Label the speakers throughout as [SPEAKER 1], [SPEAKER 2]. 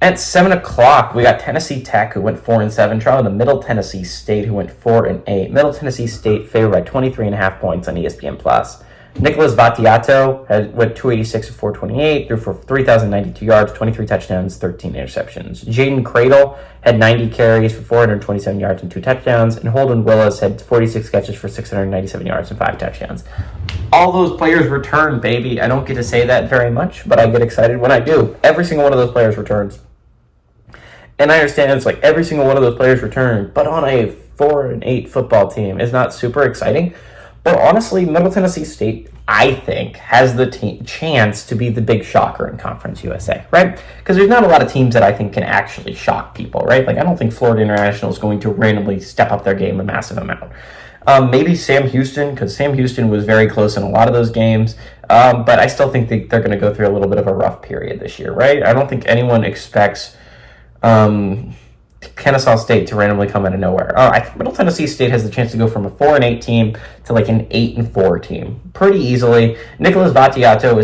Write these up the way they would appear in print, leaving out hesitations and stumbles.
[SPEAKER 1] At 7 o'clock, we got Tennessee Tech, who went 4-7, traveling to Middle Tennessee State, who went 4-8. Middle Tennessee State favored by 23.5 points on ESPN+. Nicholas Vattiato went 286 of 428, threw for 3,092 yards, 23 touchdowns, 13 interceptions. Jaden Cradle had 90 carries for 427 yards and 2 touchdowns, and Holden Willis had 46 catches for 697 yards and 5 touchdowns. All those players return, baby. I don't get to say that very much, but I get excited when I do. Every single one of those players returns. And I understand it's like every single one of those players return, but on a 4-8 football team is not super exciting. But honestly, Middle Tennessee State, I think, has the chance to be the big shocker in Conference USA, right? Because there's not a lot of teams that I think can actually shock people, right? Like, I don't think Florida International is going to randomly step up their game a massive amount. Maybe Sam Houston, because Sam Houston was very close in a lot of those games. But I still think they're going to go through a little bit of a rough period this year, right? I don't think anyone expects Kennesaw State to randomly come out of nowhere. I think Middle Tennessee State has the chance to go from a 4-8 team to like an 8-4 team pretty easily. Nicholas Vattiato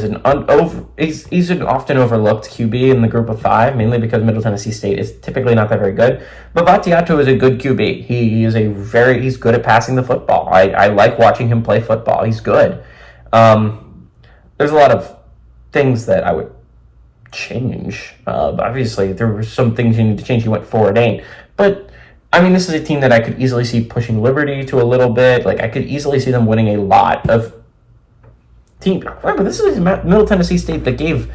[SPEAKER 1] is he's an often overlooked QB in the group of 5, mainly because Middle Tennessee State is typically not that very good. But Vattiato is a good QB. He's good at passing the football. I like watching him play football. He's good. There's a lot of things that I would change. Obviously, there were some things you need to change. He went 4-8, but I mean, this is a team that I could easily see pushing Liberty to a little bit. Like, I could easily see them winning a lot of team. Remember, this is Middle Tennessee State that gave,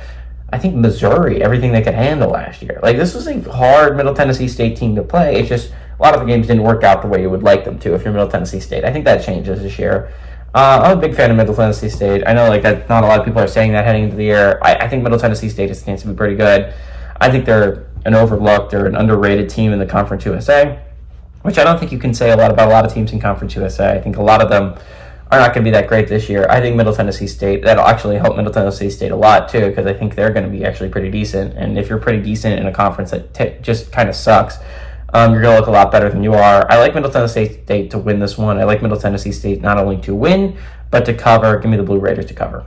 [SPEAKER 1] I think, Missouri everything they could handle last year. Like, this was a hard Middle Tennessee State team to play. It's just a lot of the games didn't work out the way you would like them to if you're Middle Tennessee State. I think that changes this year. I'm a big fan of Middle Tennessee State. I know that not a lot of people are saying that heading into the year. I think Middle Tennessee State has a chance to be pretty good. I think they're an overlooked or an underrated team in the Conference USA, which I don't think you can say a lot about a lot of teams in Conference USA. I think a lot of them are not going to be that great this year. I think Middle Tennessee State, that'll actually help Middle Tennessee State a lot too, because I think they're going to be actually pretty decent. And if you're pretty decent in a conference that just kind of sucks, you're going to look a lot better than you are. I like Middle Tennessee State to win this one. I like Middle Tennessee State not only to win, but to cover. Give me the Blue Raiders to cover.